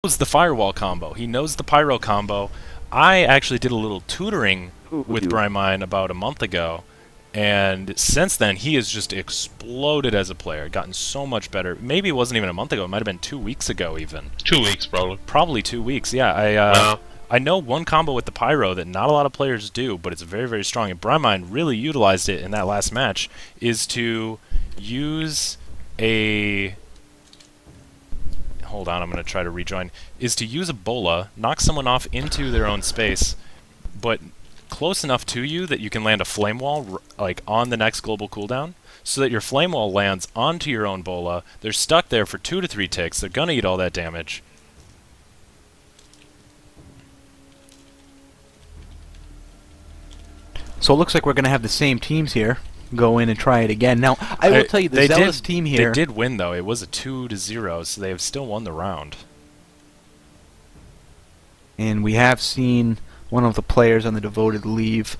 knows the firewall combo. He knows the pyro combo. I actually did a little tutoring with Brymine about a month ago, and since then he has just exploded as a player, gotten so much better. Maybe it wasn't even a month ago. It might have been 2 weeks ago even. 2 weeks, probably. Probably 2 weeks, yeah. I know one combo with the pyro that not a lot of players do, but it's very, very strong, and Brymine really utilized it in that last match, is to use a... Hold on, I'm going to try to rejoin. Is to use a bola, knock someone off into their own space, but close enough to you that you can land a flame wall like on the next global cooldown, so that your flame wall lands onto your own bola. They're stuck there for 2 to 3 ticks. They're going to eat all that damage. So it looks like we're going to have the same teams here go in and try it again. Now, I will tell you, the Zealous team here... They did win, though. It was a 2-0, so they have still won the round. And we have seen one of the players on the Devoted leave.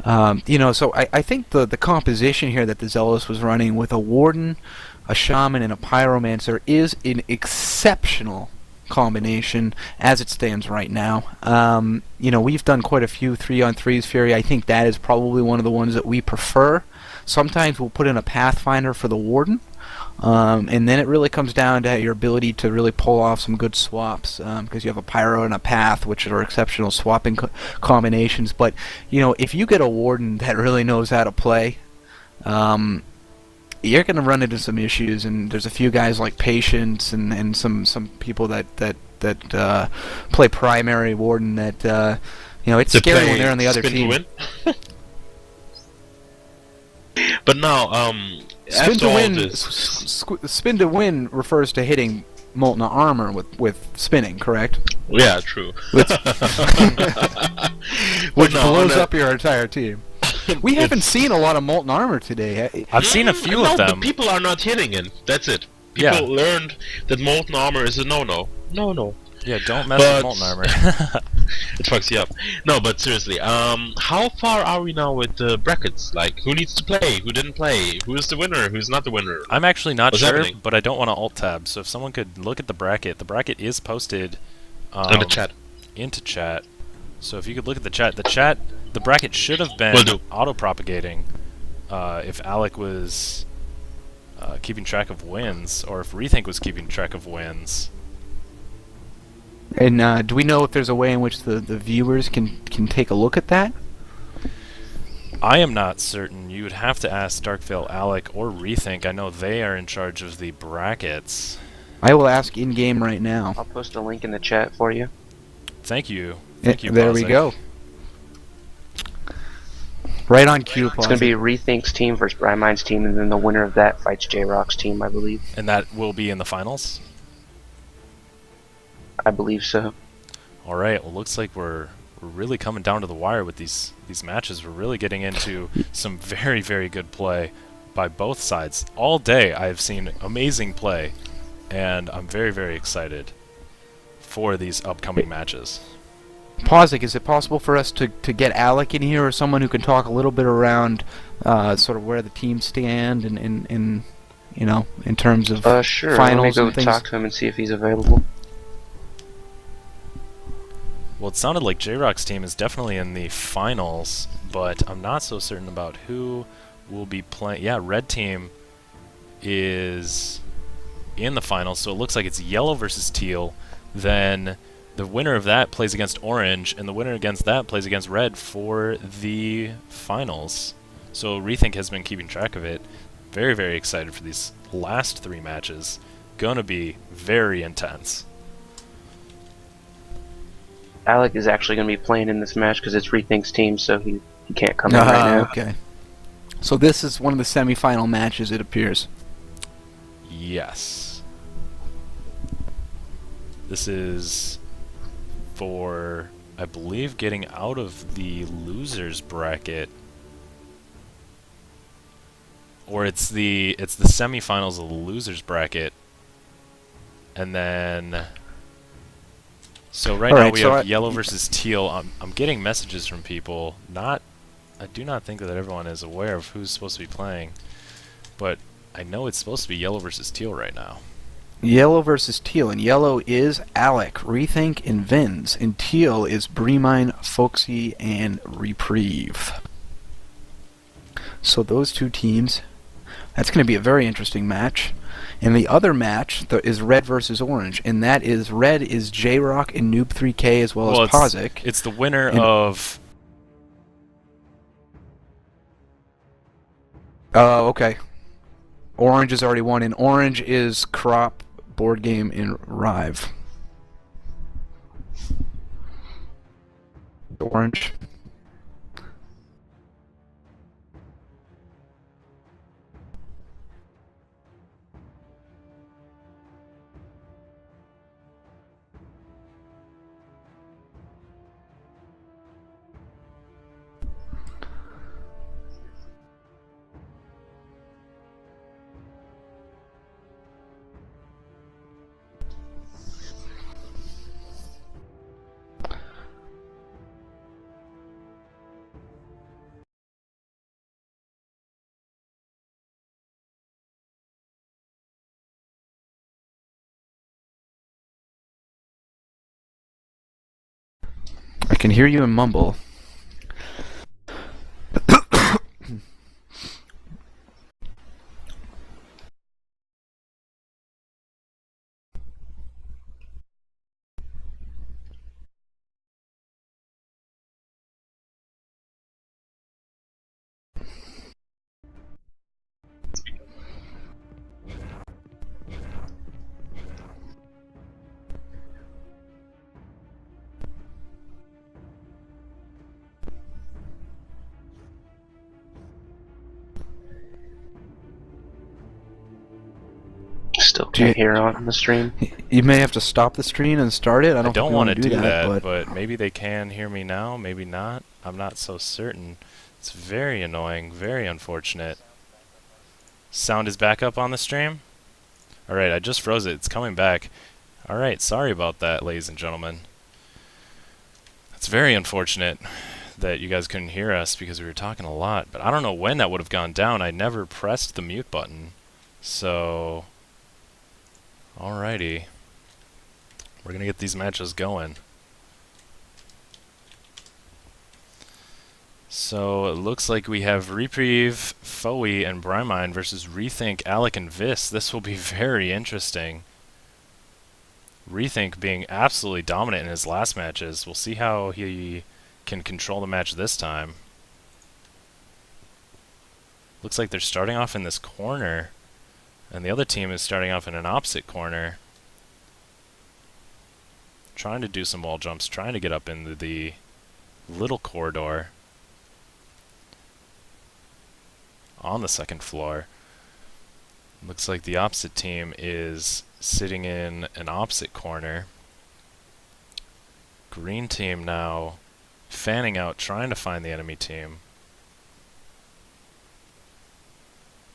So I think the composition here that the Zealous was running with a Warden, a Shaman, and a Pyromancer is an exceptional combination as it stands right now. We've done quite a few 3-on-3s Fury. I think that is probably one of the ones that we prefer. Sometimes we'll put in a Pathfinder for the Warden, and then it really comes down to your ability to really pull off some good swaps, because you have a Pyro and a Path, which are exceptional swapping combinations. But if you get a Warden that really knows how to play, you're going to run into some issues, and there's a few guys like Patience and some people that play primary Warden that it's scary when they're on the other team. But now, spin to win refers to hitting molten armor with spinning, correct? Yeah, true. Which blows up your entire team. We haven't seen a lot of molten armor today. I've seen a few of them. But people are not hitting it. That's it. People learned that molten armor is a no-no. No-no. Yeah, don't mess with molten armor. It fucks you up. No, but seriously, how far are we now with the brackets? Like, who needs to play? Who didn't play? Who is the winner? Who's not the winner? I'm actually not sure, but I don't want to alt-tab, so if someone could look at the bracket is posted in the chat. Into chat. So if you could look at the chat, the bracket should have been auto-propagating if Alec was keeping track of wins, or if Rethink was keeping track of wins. And do we know if there's a way in which the viewers can take a look at that? I am not certain. You would have to ask Darkveil, Alec, or Rethink. I know they are in charge of the brackets. I will ask in-game right now. I'll post a link in the chat for you. Thank you. Thank you, there we go. Right on cue, It's going to be Rethink's team versus Brymine's team, and then the winner of that fights J-Rock's team, I believe. And that will be in the finals? I believe so. Alright, well, looks like we're really coming down to the wire with these matches. We're really getting into some very, very good play by both sides. All day I've seen amazing play, and I'm very, very excited for these upcoming matches. Pausik, is it possible for us to get Alec in here, or someone who can talk a little bit around sort of where the teams stand and in terms of sure. finals Let me and go things? talk to him and see if he's available. Well, it sounded like J-Rock's team is definitely in the finals, but I'm not so certain about who will be playing. Yeah, Red Team is in the finals, so it looks like it's Yellow versus Teal. Then the winner of that plays against Orange, and the winner against that plays against Red for the finals. So Rethink has been keeping track of it. Very, very excited for these last 3 matches. Gonna be very intense. Alec is actually going to be playing in this match because it's Rethink's team, so he can't come in right now. Okay. So this is one of the semi-final matches, it appears. Yes. This is for, I believe, getting out of the losers bracket, or it's the semifinals of the losers bracket, and then. So right now we have Yellow versus Teal. I'm getting messages from people. I do not think that everyone is aware of who's supposed to be playing, but I know it's supposed to be Yellow versus Teal right now. Yellow versus teal, and yellow is Alec, Rethink, and Vins, and teal is Bremine, Folksy, and Reprieve. So those two teams, that's going to be a very interesting match. And the other match is red versus orange, and that is red is J-Rock and Noob3K as well as Pozic. It's the winner of... Okay. Orange has already won, and orange is Crop, Board Game, and Rive. Orange. I can hear you and mumble. Still can't hear on the stream. You may have to stop the stream and start it. I I don't want want to do do that, but but maybe they can hear me now, maybe not. I'm not so certain. It's very annoying, very unfortunate. Sound is back up on the stream? Alright, I just froze it. It's coming back. Alright, sorry about that, ladies and gentlemen. It's very unfortunate that you guys couldn't hear us because we were talking a lot, but I don't know when that would have gone down. I never pressed the mute button. So... Alrighty. We're gonna get these matches going. So it looks like we have Reprieve, Foey, and Brymine versus Rethink, Alec, and Vis. This will be very interesting. Rethink being absolutely dominant in his last matches. We'll see how he can control the match this time. Looks like they're starting off in this corner, and the other team is starting off in an opposite corner. Trying to do some wall jumps, trying to get up into the little corridor on the second floor. Looks like the opposite team is sitting in an opposite corner. Green team now fanning out, trying to find the enemy team.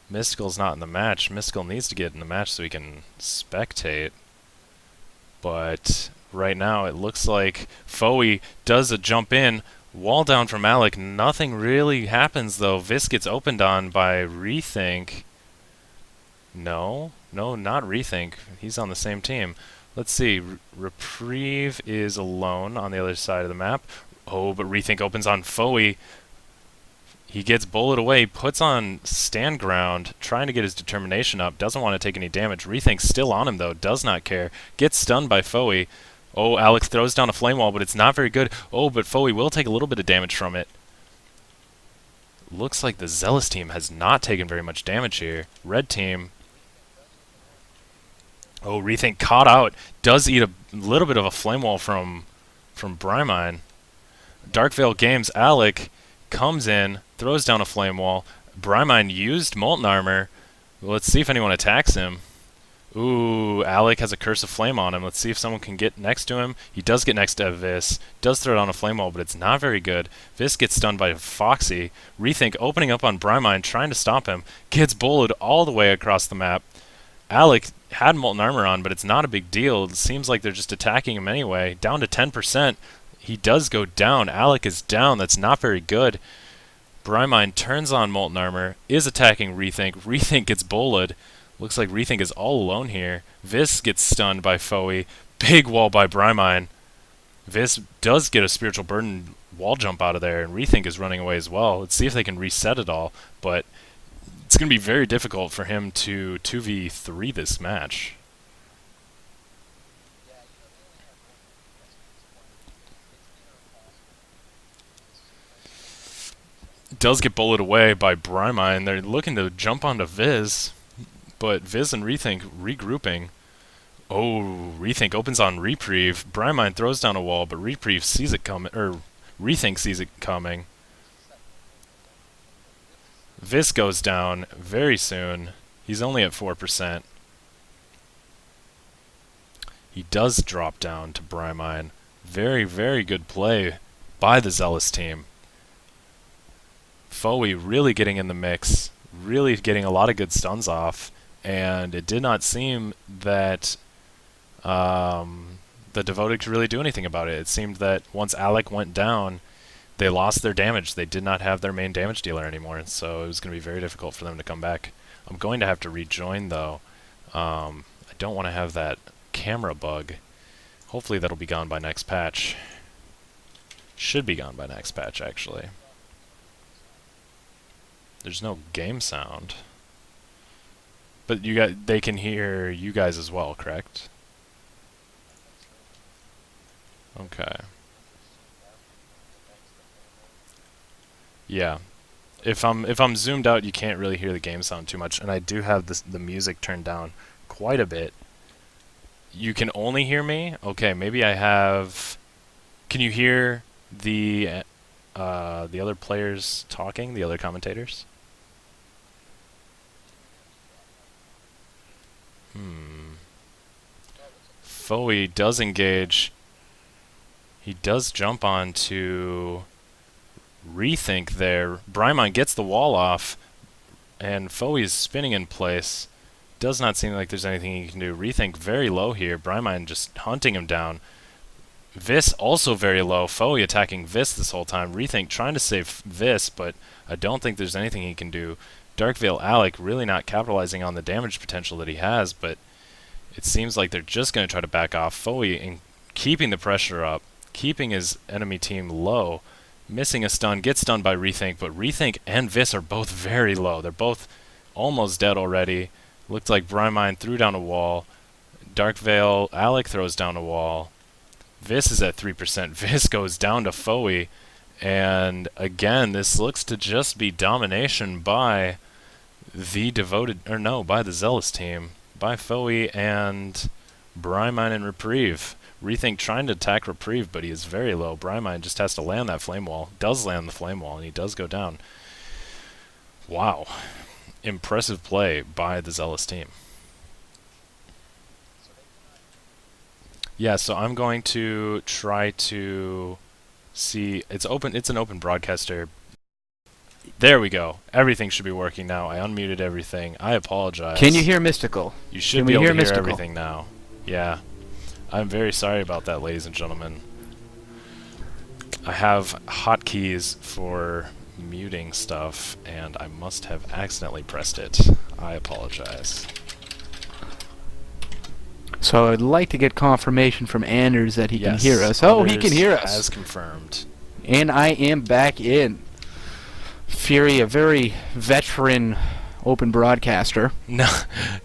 Mystical's not in the match. Mystical needs to get in the match so he can spectate. But right now it looks like Foey does a jump in. Wall down from Alec. Nothing really happens though. Vis gets opened on by Rethink. No, not Rethink. He's on the same team. Let's see. Reprieve is alone on the other side of the map. Oh, but Rethink opens on Foey. He gets bullet away, puts on stand ground, trying to get his determination up, doesn't want to take any damage. Rethink's still on him though, does not care. Gets stunned by Foey. Oh, Alex throws down a flame wall, but it's not very good. Oh, but Foey will take a little bit of damage from it. Looks like the Zealous team has not taken very much damage here. Red team. Oh, Rethink caught out. Does eat a little bit of a flame wall from Brymine. Darkvale Games, Alec comes in, throws down a flame wall. Brymine used Molten Armor. Let's see if anyone attacks him. Ooh, Alec has a Curse of Flame on him. Let's see if someone can get next to him. He does get next to Vis. Does throw down a flame wall, but it's not very good. Vis gets stunned by Foxy. Rethink opening up on Brymine, trying to stop him. Gets bullied all the way across the map. Alec had Molten Armor on, but it's not a big deal. It seems like they're just attacking him anyway. Down to 10%. He does go down. Alec is down. That's not very good. Brymine turns on Molten Armor, is attacking Rethink. Rethink gets bullied. Looks like Rethink is all alone here. Vis gets stunned by Foey. Big wall by Brymine. Vis does get a Spiritual Burden wall jump out of there, and Rethink is running away as well. Let's see if they can reset it all, but it's going to be very difficult for him to 2v3 this match. Does get bulleted away by Brymine. They're looking to jump onto Viz, but Viz and Rethink regrouping. Oh, Rethink opens on Reprieve. Brymine throws down a wall, but Reprieve sees it coming, or Rethink sees it coming. Viz goes down very soon. He's only at 4%. He does drop down to Brymine. Very, very good play by the Zealous team. Foey really getting in the mix, really getting a lot of good stuns off, and it did not seem that the Devoted could really do anything about it. It seemed that once Alec went down, they lost their damage. They did not have their main damage dealer anymore, so it was going to be very difficult for them to come back. I'm going to have to rejoin, though. I don't want to have that camera bug. Hopefully that'll be gone by next patch. Should be gone by next patch, actually. There's no game sound. But they can hear you guys as well, correct? Okay. Yeah. If I'm zoomed out, you can't really hear the game sound too much, and I do have the music turned down quite a bit. You can only hear me? Okay, maybe I have... Can you hear the other players talking, the other commentators? Foey does engage. He does jump on to Rethink there. Brymine gets the wall off, and Foey is spinning in place. Does not seem like there's anything he can do. Rethink very low here. Brymine just hunting him down. Vis also very low. Foey attacking Vis this whole time. Rethink trying to save Vis, but I don't think there's anything he can do. Darkveil Alec really not capitalizing on the damage potential that he has, but it seems like they're just going to try to back off. Foey and keeping the pressure up, keeping his enemy team low, missing a stun, gets stunned by Rethink, but Rethink and Vis are both very low. They're both almost dead already. Looked like Brymine threw down a wall. Darkveil Alec throws down a wall. Vis is at 3%. Vis goes down to Foey. And again, this looks to just be domination by the by the Zealous team. By Foey and Brymine and Reprieve. Rethink trying to attack Reprieve, but he is very low. Brymine just has to land that flame wall. Does land the flame wall, and he does go down. Wow. Impressive play by the Zealous team. Yeah, so I'm going to try to see. It's open. It's an open broadcaster. There we go. Everything should be working now. I unmuted everything. I apologize. Can you hear Mystical? You should be able to hear everything now. Yeah. I'm very sorry about that, ladies and gentlemen. I have hotkeys for muting stuff, and I must have accidentally pressed it. I apologize. So I'd like to get confirmation from Anders that he can hear us. Oh, he can hear us. As confirmed. And I am back in. Fury, a very veteran open broadcaster. No,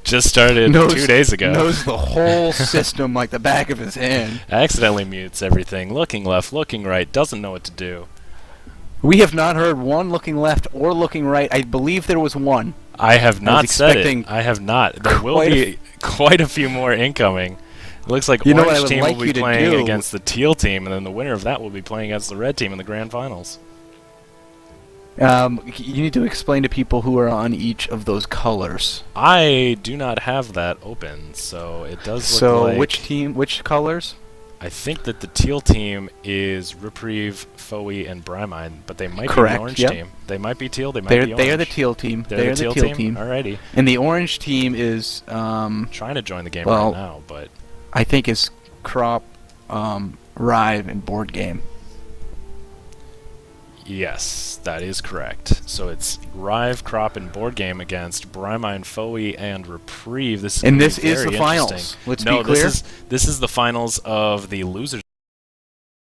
just started 2 days ago. Knows the whole system like the back of his hand. Accidentally mutes everything. Looking left, looking right, doesn't know what to do. We have not heard one looking left or looking right. I believe there was one. I have not said it. I have not. There will be quite a few more incoming. It looks like Orange team will be playing against the Teal team, and then the winner of that will be playing against the Red team in the grand finals. You need to explain to people who are on each of those colors. I do not have that open, so it does look like... So which team, which colors? I think that the Teal team is Reprieve, Foey, and Brymine, but they might be the Orange team. They might be Teal, they might be Orange. They are the Teal team. They're the Teal team? Alrighty. And the Orange team is... trying to join the game right now, but... I think is Crop, Rive, and Board Game. Yes, that is correct. So it's Rive, Crop, and Board Game against Brimine, Foey, and Reprieve. This is And gonna this be is very the finals. interesting. Let's no, be clear. this is the finals of the losers.